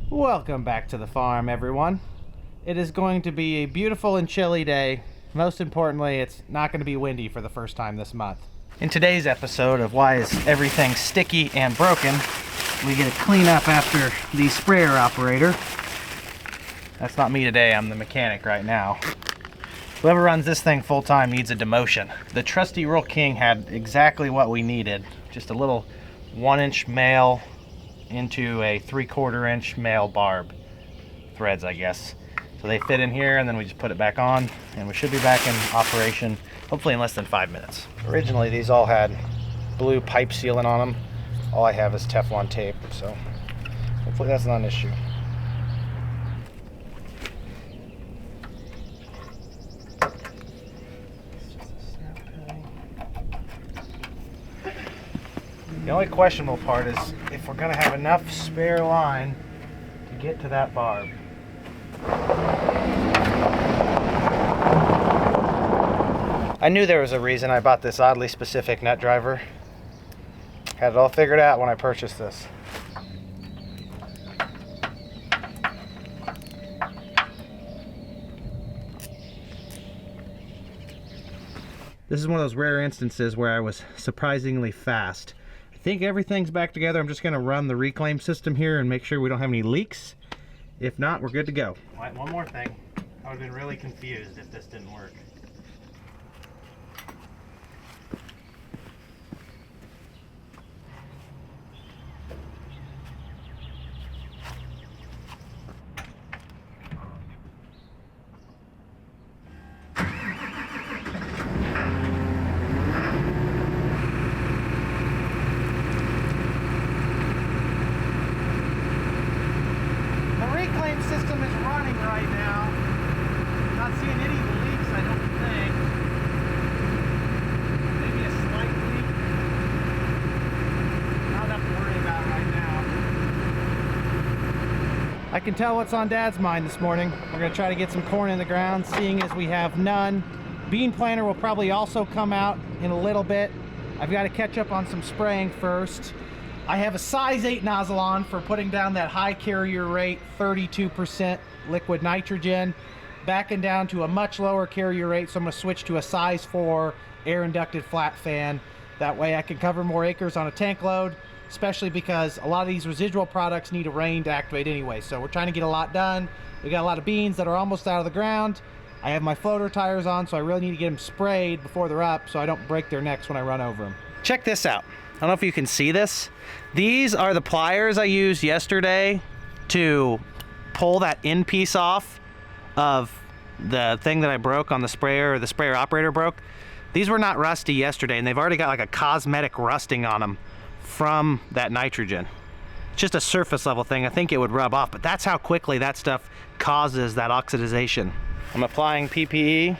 Welcome back to the farm, everyone. It is going to be a beautiful and chilly day. Most importantly, it's not going to be windy for the first time this month. In today's episode of Why Is Everything Sticky and Broken, we get a cleanup after the sprayer operator. That's not me today, I'm the mechanic right now. Whoever runs this thing full time needs a demotion. The trusty Rural King had exactly what we needed. Just a little 1-inch male into a 3/4 inch male barb threads, I guess. So they fit in here, and then we just put it back on, and we should be back in operation hopefully in less than 5 minutes. Originally these all had blue pipe sealant on them. All I have is Teflon tape, so hopefully that's not an issue. The only questionable part is if we're going to have enough spare line to get to that barb. I knew there was a reason I bought this oddly specific nut driver. Had it all figured out when I purchased this. This is one of those rare instances where I was surprisingly fast. I think everything's back together. I'm just going to run the reclaim system here and make sure we don't have any leaks. If not, we're good to go. Right, one more thing. I would have been really confused if this didn't work. System is running right now. Not seeing any leaks, I don't think. Maybe a slight leak. Not enough to worry about right now. I can tell what's on Dad's mind this morning. We're going to try to get some corn in the ground, seeing as we have none. Bean planter will probably also come out in a little bit. I've got to catch up on some spraying first. I have a size 8 nozzle on for putting down that high carrier rate, 32% liquid nitrogen, backing down to a much lower carrier rate, so I'm going to switch to a size 4 air inducted flat fan. That way I can cover more acres on a tank load, especially because a lot of these residual products need a rain to activate anyway. So we're trying to get a lot done. We got a lot of beans that are almost out of the ground. I have my floater tires on, so I really need to get them sprayed before they're up so I don't break their necks when I run over them. Check this out. I don't know if you can see this. These are the pliers I used yesterday to pull that end piece off of the thing that I broke on the sprayer, or the sprayer operator broke. These were not rusty yesterday, and they've already got like a cosmetic rusting on them from that nitrogen. It's just a surface level thing. I think it would rub off, but that's how quickly that stuff causes that oxidization. I'm applying PPE.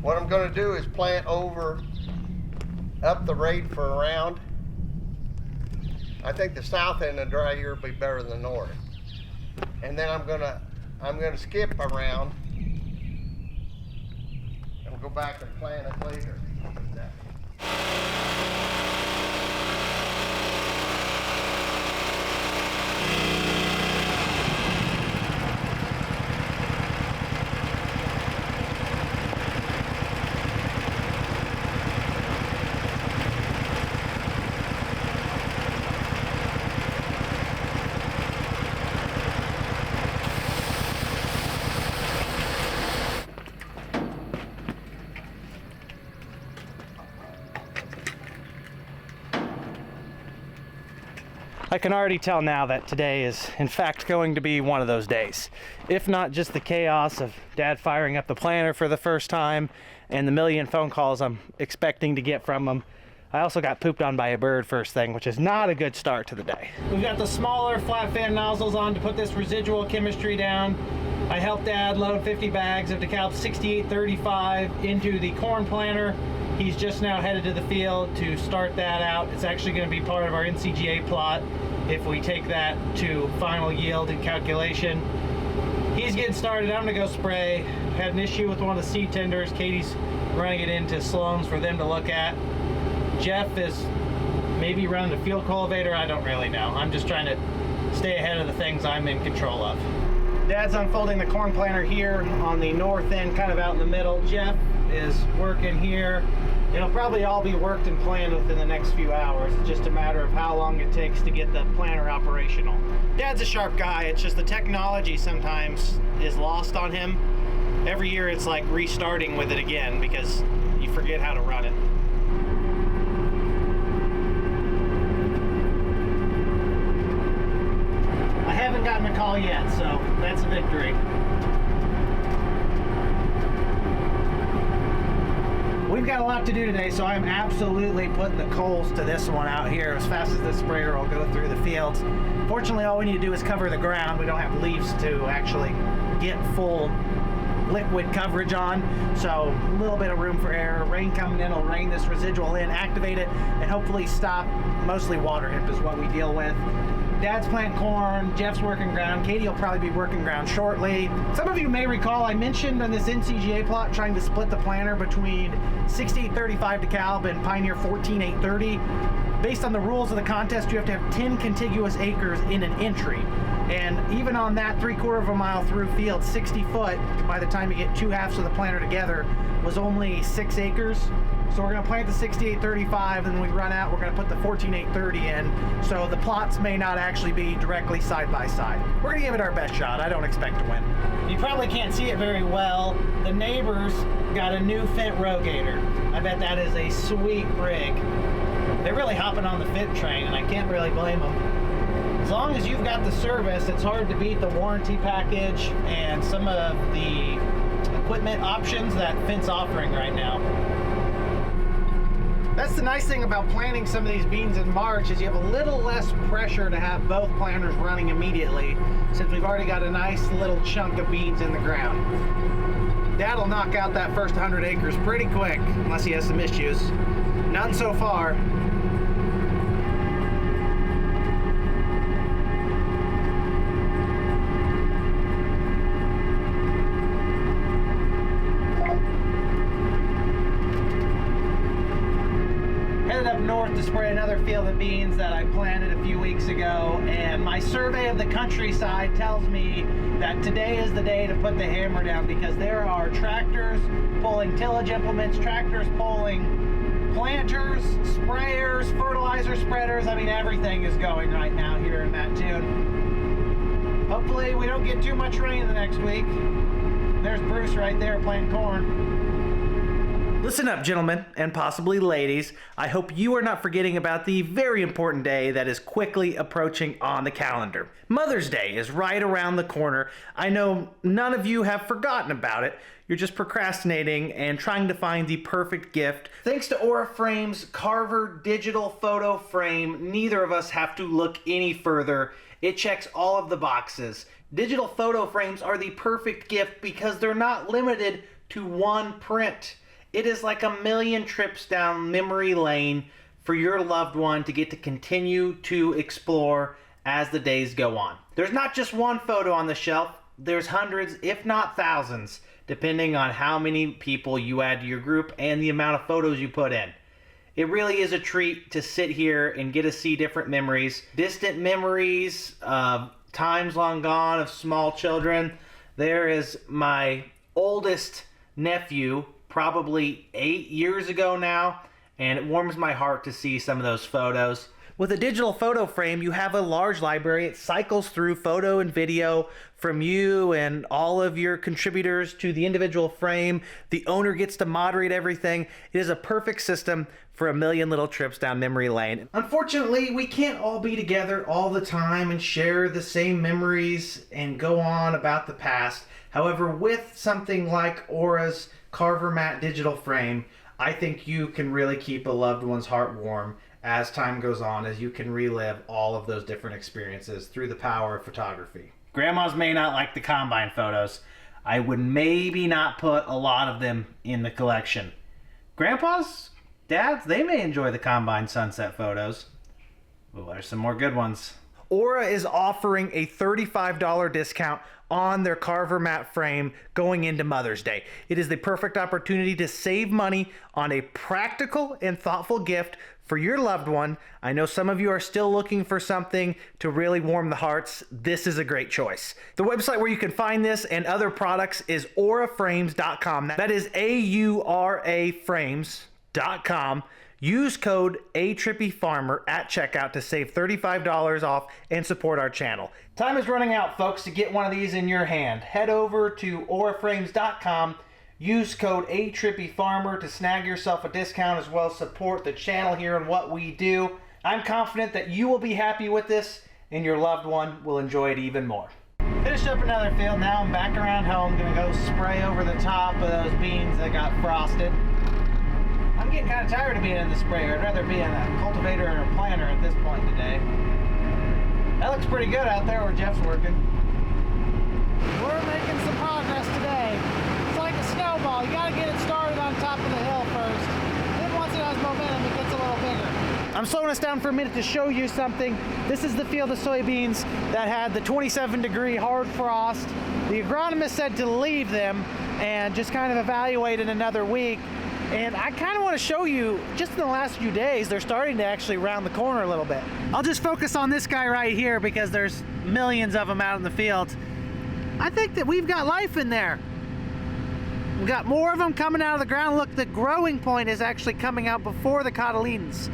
What I'm going to do is plant up the rate for a round. I think the south end of the dry year will be better than the north. And then I'm gonna skip a round and go back and plant it later. I can already tell now that today is in fact going to be one of those days. If not just the chaos of Dad firing up the planter for the first time and the million phone calls I'm expecting to get from him. I also got pooped on by a bird first thing, which is not a good start to the day. We've got the smaller flat fan nozzles on to put this residual chemistry down. I helped Dad load 50 bags of DeKalb 6835 into the corn planter. He's just now headed to the field to start that out. It's actually going to be part of our NCGA plot if we take that to final yield and calculation. He's getting started. I'm gonna go spray. Had an issue with one of the seed tenders. Katie's running it into Sloan's for them to look at. Jeff is maybe running the field cultivator. I don't really know. I'm just trying to stay ahead of the things I'm in control of. Dad's unfolding the corn planter here on the north end, kind of out in the middle. Jeff is working here. It'll probably all be worked and planned within the next few hours. It's just a matter of how long it takes to get the planter operational. Dad's a sharp guy. It's just the technology sometimes is lost on him. Every year it's like restarting with it again because you forget how to run it. I haven't gotten a call yet, so that's a victory. We've got a lot to do today, so I'm absolutely putting the coals to this one out here as fast as this sprayer will go through the fields. Fortunately, all we need to do is cover the ground. We don't have leaves to actually get full liquid coverage on, so a little bit of room for error. Rain coming in will rain this residual in, activate it, and hopefully stop. Mostly water hemp is what we deal with. Dad's planting corn, Jeff's working ground, Katie will probably be working ground shortly. Some of you may recall I mentioned on this NCGA plot trying to split the planter between 6835 DeKalb and Pioneer 14830. Based on the rules of the contest, you have to have 10 contiguous acres in an entry. And even on that 3/4 of a mile through field, 60 foot, by the time you get two halves of the planter together, was only 6 acres. So we're gonna plant the 6835, and when we run out, we're gonna put the 14830 in. So the plots may not actually be directly side by side. We're gonna give it our best shot. I don't expect to win. You probably can't see it very well. The neighbors got a new Fendt Rogator. I bet that is a sweet rig. They're really hopping on the Fendt train, and I can't really blame them. As long as you've got the service, it's hard to beat the warranty package and some of the equipment options that Fendt's offering right now. That's the nice thing about planting some of these beans in March is you have a little less pressure to have both planters running immediately since we've already got a nice little chunk of beans in the ground. Dad'll knock out that first 100 acres pretty quick unless he has some issues. None so far. Up north to spray another field of beans that I planted a few weeks ago, and my survey of the countryside tells me that today is the day to put the hammer down because there are tractors pulling tillage implements, tractors pulling planters, sprayers, fertilizer spreaders. I mean, everything is going right now here in Mattoon. Hopefully we don't get too much rain the next week. There's Bruce right there planting corn. Listen up, gentlemen, and possibly ladies. I hope you are not forgetting about the very important day that is quickly approaching on the calendar. Mother's Day is right around the corner. I know none of you have forgotten about it. You're just procrastinating and trying to find the perfect gift. Thanks to Auraframe's Carver digital photo frame, neither of us have to look any further. It checks all of the boxes. Digital photo frames are the perfect gift because they're not limited to one print. It is like 1,000,000 trips down memory lane for your loved one to get to continue to explore as the days go on. There's not just one photo on the shelf, there's hundreds, if not thousands, depending on how many people you add to your group and the amount of photos you put in. It really is a treat to sit here and get to see different memories, distant memories of times long gone of small children. There is my oldest nephew, probably 8 years ago now, and it warms my heart to see some of those photos. With a digital photo frame, you have a large library. It cycles through photo and video from you and all of your contributors to the individual frame. The owner gets to moderate everything. It is a perfect system for 1,000,000 little trips down memory lane. Unfortunately, we can't all be together all the time and share the same memories and go on about the past. However, with something like Aura's Carver Matte digital frame, I think you can really keep a loved one's heart warm as time goes on, as you can relive all of those different experiences through the power of photography. Grandmas may not like the combine photos. I would maybe not put a lot of them in the collection. Grandpas, dads, they may enjoy the combine sunset photos. Oh, there's some more good ones. Aura is offering a $35 discount on their Carver mat frame going into Mother's Day. It is the perfect opportunity to save money on a practical and thoughtful gift for your loved one. I know some of you are still looking for something to really warm the hearts. This is a great choice. The website where you can find this and other products is auraframes.com. That is AURA frames.com. Use code aTrippyFarmer at checkout to save $35 off and support our channel. Time is running out, folks, to get one of these in your hand. Head over to auraframes.com. Use code aTrippyFarmer to snag yourself a discount as well as support the channel here and what we do. I'm confident that you will be happy with this and your loved one will enjoy it even more. Finished up another field. Now I'm back around home. Gonna go spray over the top of those beans that got frosted. I'm getting kind of tired of being in the sprayer. I'd rather be in a cultivator or a planter at this point today. That looks pretty good out there where Jeff's working. We're making some progress today. It's like a snowball. You got to get it started on top of the hill first. Then once it has momentum, it gets a little bigger. I'm slowing us down for a minute to show you something. This is the field of soybeans that had the 27-degree hard frost. The agronomist said to leave them and just kind of evaluate in another week. And I kind of want to show you, just in the last few days, they're starting to actually round the corner a little bit. I'll just focus on this guy right here because there's millions of them out in the field. I think that we've got life in there. We've got more of them coming out of the ground. Look, the growing point is actually coming out before the cotyledons.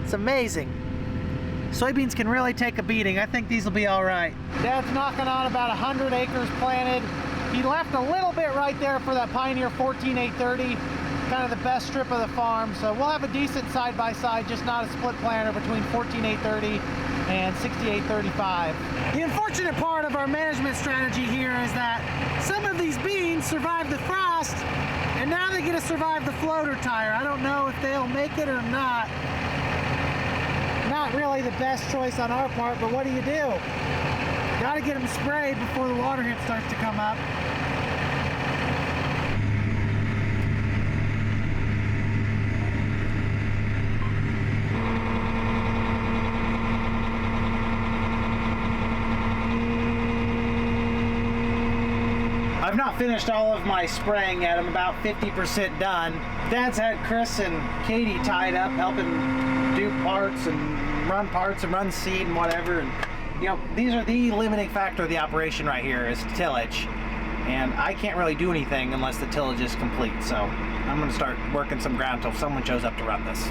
It's amazing. Soybeans can really take a beating. I think these will be all right. Dad's knocking on about 100 acres planted. He left a little bit right there for that Pioneer 14830. Kind of the best strip of the farm, so we'll have a decent side-by-side, just not a split planter between 14830 and 6835. The unfortunate part of our management strategy here is that some of these beans survived the frost and now they get to survive the floater tire. I don't know if they'll make it or not. Not really the best choice on our part, but what do? Got to get them sprayed before the water hit starts to come up. I've not finished all of my spraying yet. I'm about 50% done. Dad's had Chris and Katie tied up, helping do parts and run seed and whatever. And you know, these are the limiting factor of the operation right here is tillage. And I can't really do anything unless the tillage is complete. So I'm gonna start working some ground until someone shows up to run this.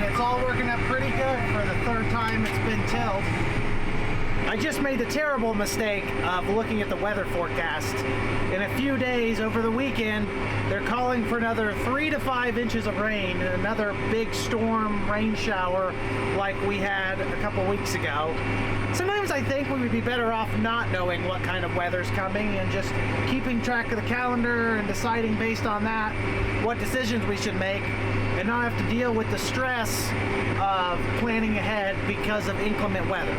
It's all working up pretty good for the third time it's been tilled. I just made the terrible mistake of looking at the weather forecast. In a few days over the weekend, they're calling for another 3 to 5 inches of rain and another big storm rain shower like we had a couple weeks ago. Sometimes I think we would be better off not knowing what kind of weather's coming and just keeping track of the calendar and deciding based on that what decisions we should make, and not have to deal with the stress of planning ahead because of inclement weather.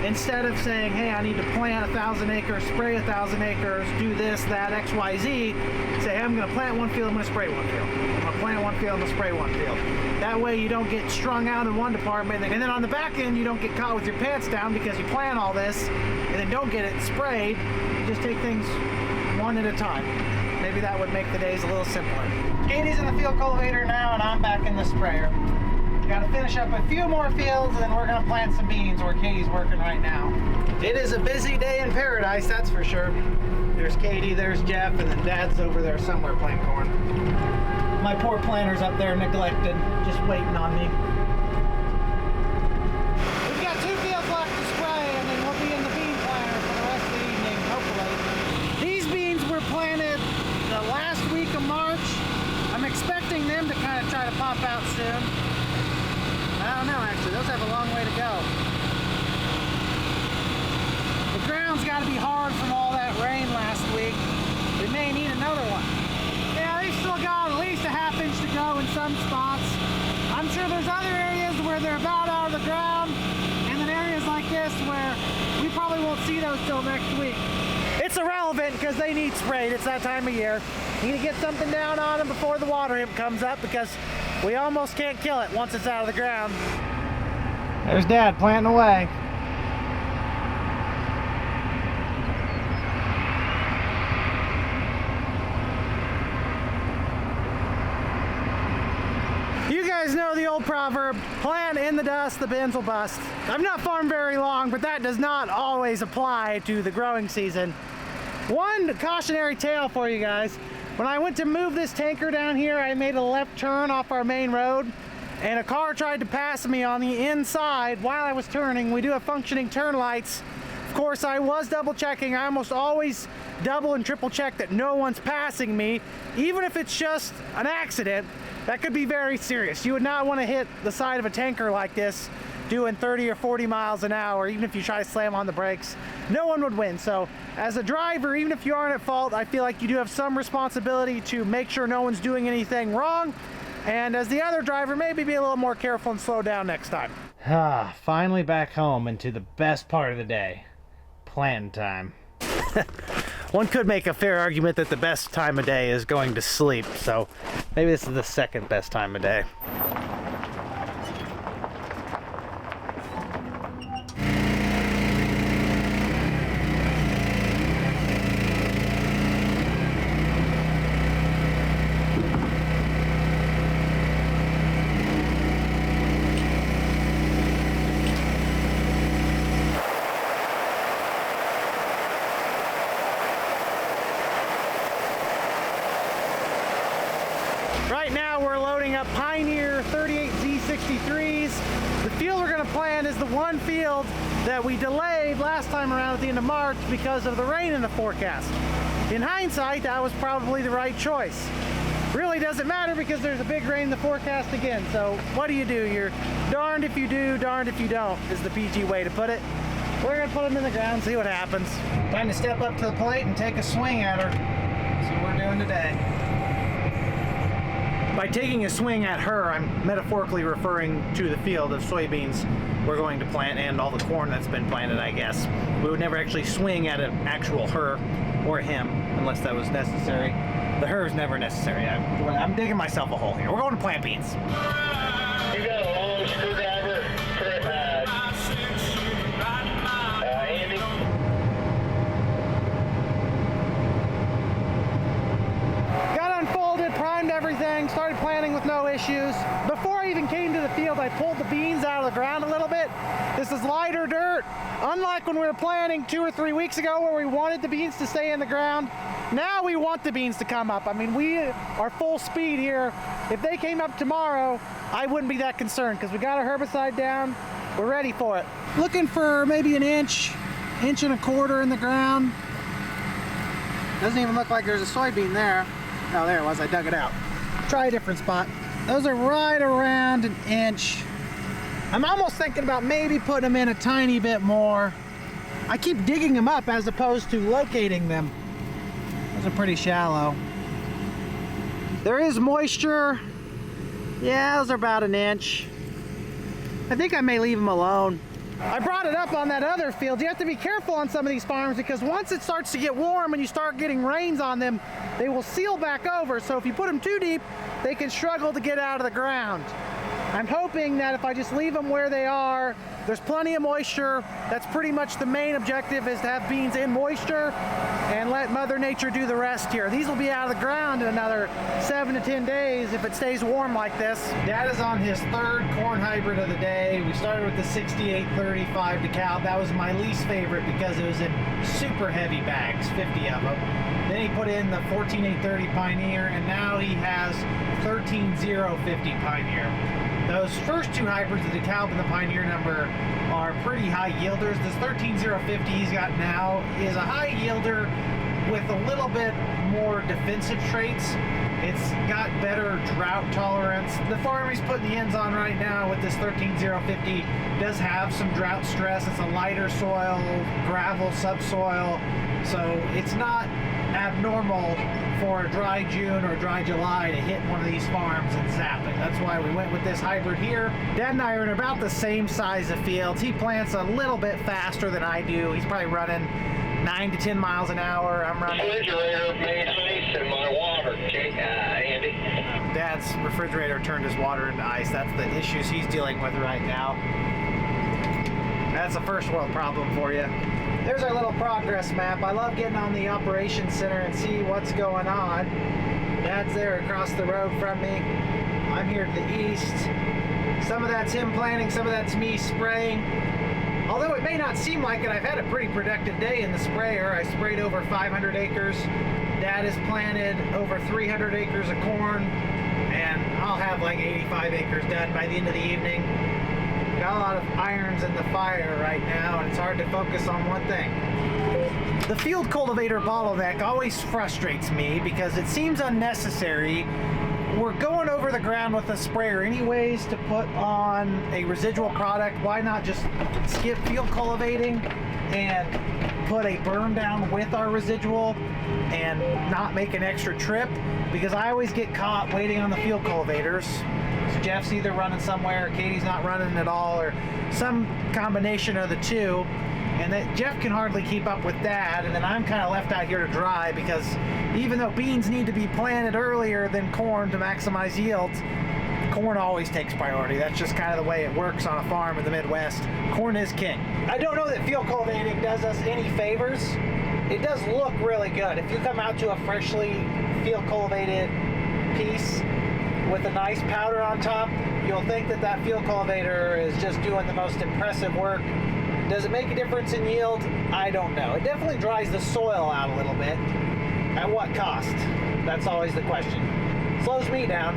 Instead of saying, hey, I need to plant 1,000 acres, spray 1,000 acres, do this, that, X, Y, Z, say, hey, I'm gonna plant one field, I'm gonna spray one field. I'm gonna plant one field, I'm gonna spray one field. That way you don't get strung out in one department, and then on the back end, you don't get caught with your pants down because you plan all this, and then don't get it sprayed. You just take things one at a time. Maybe that would make the days a little simpler. Katie's in the field cultivator now, and I'm back in the sprayer. Got to finish up a few more fields, and then we're going to plant some beans where Katie's working right now. It is a busy day in paradise, that's for sure. There's Katie, there's Jeff, and then Dad's over there somewhere planting corn. My poor planter's up there neglected, just waiting on me. We've got 2 fields left to spray, and then we'll be in the bean planter for the rest of the evening, hopefully. These beans were planted the last week of March. I'm expecting them to kind of try to pop out soon. I don't know, actually. Those have a long way to go. The ground's got to be hard from all that rain last week. We may need another one. Yeah, they've still got at least a ½ inch to go in some spots. I'm sure there's other areas where they're about out of the ground, and then areas like this where we probably won't see those till next week. It's a relevant because they need sprayed. It's that time of year. You need to get something down on them before the water hemp comes up because we almost can't kill it once it's out of the ground. There's Dad planting away. You guys know the old proverb, plant in the dust, the bins will bust. I've not farmed very long, but that does not always apply to the growing season. One cautionary tale for you guys. When I went to move this tanker down here, I made a left turn off our main road, and a car tried to pass me on the inside while I was turning. We do have functioning turn lights. Of course, I was double checking. I almost always double and triple check that no one's passing me, even if it's just an accident. That could be very serious. You would not want to hit the side of a tanker like this doing 30 or 40 miles an hour, even if you try to slam on the brakes. No one would win. So as a driver, even if you aren't at fault, I feel like you do have some responsibility to make sure no one's doing anything wrong. And as the other driver, maybe be a little more careful and slow down next time. Finally back home into the best part of the day, planting time. One could make a fair argument that the best time of day is going to sleep, so maybe this is the second best time of day. Right now we're loading up Pioneer 38Z63s. The field we're going to plant is the one field that we delayed last time around at the end of March because of the rain in the forecast. In hindsight, that was probably the right choice. Really doesn't matter because there's a big rain in the forecast again. So what do? You're darned if you do, darned if you don't, is the PG way to put it. We're going to put them in the ground, see what happens. Time to step up to the plate and take a swing at her. That's what we're doing today. By taking a swing at her, I'm metaphorically referring to the field of soybeans we're going to plant and all the corn that's been planted, I guess. We would never actually swing at an actual her or him unless that was necessary. The her is never necessary. I'm digging myself a hole here. We're going to plant beans. You got a long screwdriver, Andy? Got unfolded, primed everything, started planting with no issues. Before I even came to the field, I pulled the beans out of the ground a little bit. This is lighter dirt. Unlike when we were planting 2 or 3 weeks ago where we wanted the beans to stay in the ground, now we want the beans to come up. I mean, we are full speed here. If they came up tomorrow, I wouldn't be that concerned because we got our herbicide down. We're ready for it. Looking for maybe an inch and a quarter in the ground. Doesn't even look like there's a soybean there. Oh, there it was. I dug it out. Try a different spot. Those are right around an inch. I'm almost thinking about maybe putting them in a tiny bit more. I keep digging them up as opposed to locating them. Those are pretty shallow. There is moisture. Yeah, those are about an inch. I think I may leave them alone. I brought it up on that other field. You have to be careful on some of these farms because once it starts to get warm and you start getting rains on them, they will seal back over. So if you put them too deep, they can struggle to get out of the ground. I'm hoping that if I just leave them where they are, there's plenty of moisture. That's pretty much the main objective, is to have beans in moisture and let Mother Nature do the rest here. These will be out of the ground in another 7 to 10 days if it stays warm like this. Dad is on his third corn hybrid of the day. We started with the 6835 DeKalb. That was my least favorite because it was in super heavy bags, 50 of them. Then he put in the 14830 Pioneer, and now he has 13050 Pioneer. Those first two hybrids, the DeKalb and the Pioneer number, are pretty high yielders. This 13050 he's got now is a high yielder with a little bit more defensive traits. It's got better drought tolerance. The farm he's putting the ends on right now with this 13050 does have some drought stress. It's a lighter soil, gravel subsoil, so it's not abnormal for a dry June or dry July to hit one of these farms and zap it. That's why we went with this hybrid here. Dad and I are in about the same size of fields. He plants a little bit faster than I do. He's probably running 9 to 10 miles an hour. I'm running. Refrigerator made ice in my water, Andy. Dad's refrigerator turned his water into ice. That's the issues he's dealing with right now. That's a first world problem for you. There's our little progress map. I love getting on the operations center and see what's going on. Dad's there across the road from me. I'm here to the east. Some of that's him planting, some of that's me spraying. Although it may not seem like it, I've had a pretty productive day in the sprayer. I sprayed over 500 acres. Dad has planted over 300 acres of corn, and I'll have like 85 acres done by the end of the evening. Got a lot of irons in the fire right now, and it's hard to focus on one thing. The field cultivator bottleneck always frustrates me because it seems unnecessary. We're going over the ground with a sprayer anyways to put on a residual product. Why not just skip field cultivating and put a burn down with our residual and not make an extra trip? Because I always get caught waiting on the field cultivators. Jeff's either running somewhere, or Katie's not running at all, or some combination of the two, and that Jeff can hardly keep up with that, and then I'm kind of left out here to dry because even though beans need to be planted earlier than corn to maximize yields, corn always takes priority. That's just kind of the way it works on a farm in the Midwest. Corn is king. I don't know that field cultivating does us any favors. It does look really good. If you come out to a freshly field cultivated piece with a nice powder on top, you'll think that that field cultivator is just doing the most impressive work. Does it make a difference in yield? I don't know. It definitely dries the soil out a little bit. At what cost? That's always the question. Slows me down.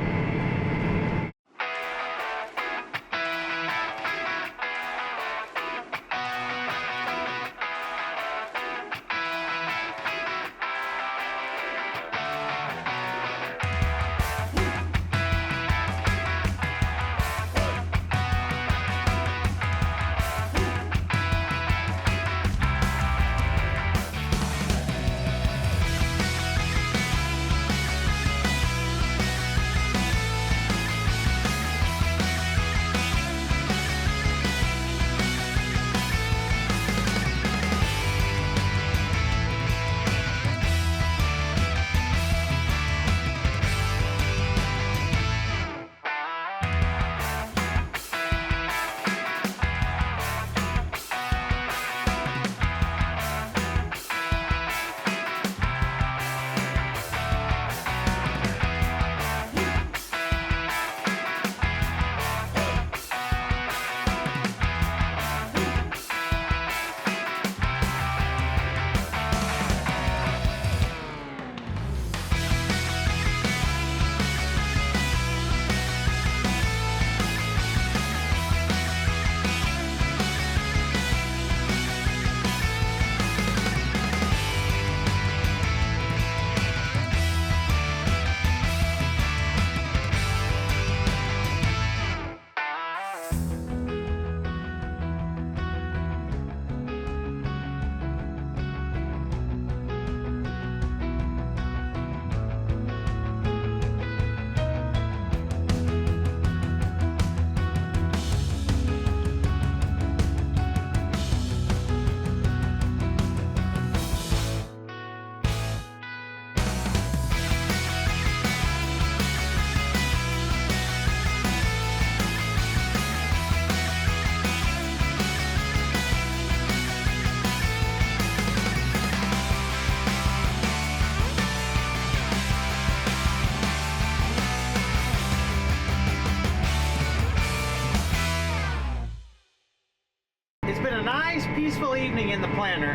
Peaceful evening in the planter.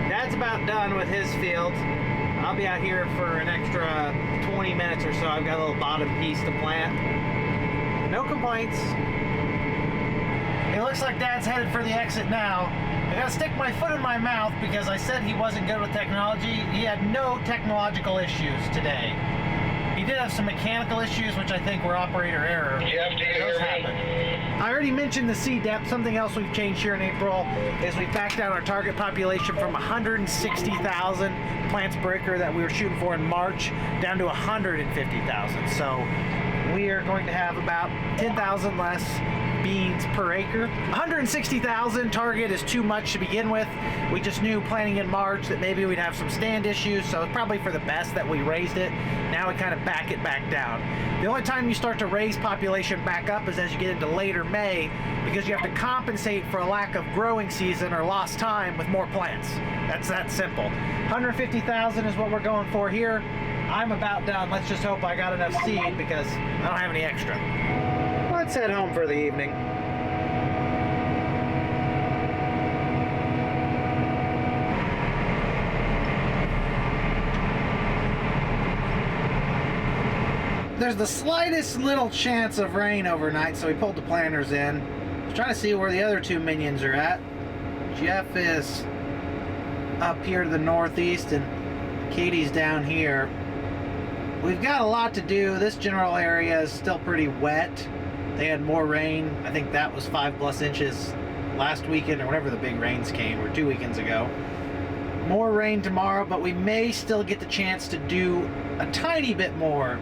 Dad's about done with his field. I'll be out here for an extra 20 minutes or so. I've got a little bottom piece to plant. No complaints. It looks like Dad's headed for the exit now. I gotta stick my foot in my mouth because I said he wasn't good with technology. He had no technological issues today. He did have some mechanical issues, which I think were operator error. Jeff, do you hear me? I already mentioned the seed depth. Something else we've changed here in April is we backed down our target population from 160,000 plants per acre that we were shooting for in March down to 150,000. So we are going to have about 10,000 less beans per acre. 160,000 target is too much to begin with. We just knew planting in March that maybe we'd have some stand issues, so it's probably for the best that we raised it. Now we kind of back it back down. The only time you start to raise population back up is as you get into later May, because you have to compensate for a lack of growing season or lost time with more plants. That's that simple. 150,000 is what we're going for here. I'm about done. Let's just hope I got enough seed because I don't have any extra. Let's head home for the evening. There's the slightest little chance of rain overnight, so we pulled the planters in. I'm trying to see where the other two minions are at. Jeff is up here to the northeast and Katie's down here. We've got a lot to do. This general area is still pretty wet. They had more rain. I think that was 5+ inches last weekend or whenever the big rains came, or 2 weekends ago. More rain tomorrow, but we may still get the chance to do a tiny bit more.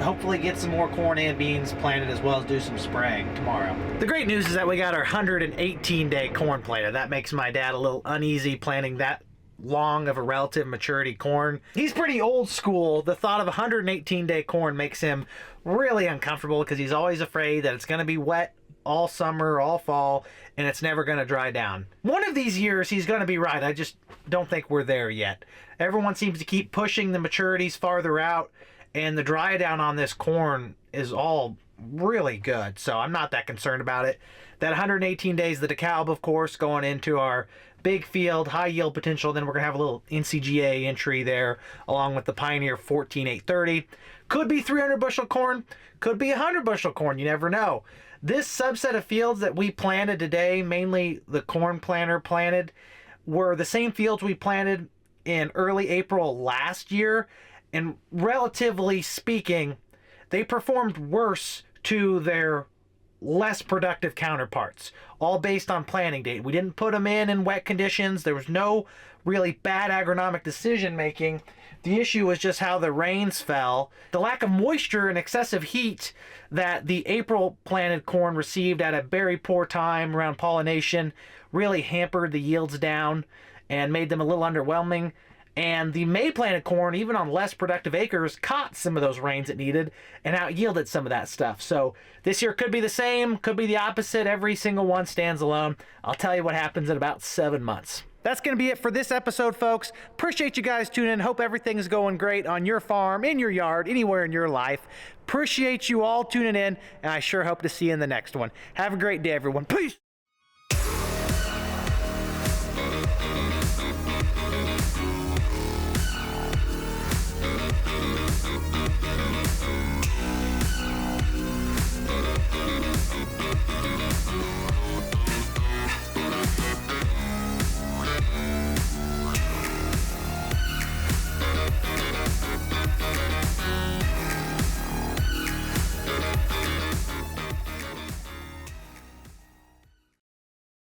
Hopefully get some more corn and beans planted, as well as do some spraying tomorrow. The great news is that we got our 118-day corn planted. That makes my dad a little uneasy planting that long of a relative maturity corn. He's pretty old school. The thought of 118-day corn makes him really uncomfortable because he's always afraid that it's going to be wet all summer, all fall, and it's never going to dry down. One of these years he's going to be right. I just don't think we're there yet. Everyone seems to keep pushing the maturities farther out, and the dry down on this corn is all really good, so I'm not that concerned about it. That 118 days, the DeKalb, of course, going into our big field, high yield potential. Then we're going to have a little NCGA entry there, along with the Pioneer 14830. Could be 300 bushel corn, could be 100 bushel corn, you never know. This subset of fields that we planted today, mainly the corn planter planted, were the same fields we planted in early April last year, and relatively speaking, they performed worse to their less productive counterparts, all based on planting date. We didn't put them in wet conditions. There was no really bad agronomic decision making. The issue was just how the rains fell. The lack of moisture and excessive heat that the April planted corn received at a very poor time around pollination really hampered the yields down and made them a little underwhelming. And the May planted corn, even on less productive acres, caught some of those rains it needed and out-yielded some of that stuff. So this year could be the same, could be the opposite. Every single one stands alone. I'll tell you what happens in about 7 months. That's going to be it for this episode, folks. Appreciate you guys tuning in. Hope everything's going great on your farm, in your yard, anywhere in your life. Appreciate you all tuning in, and I sure hope to see you in the next one. Have a great day, everyone. Peace!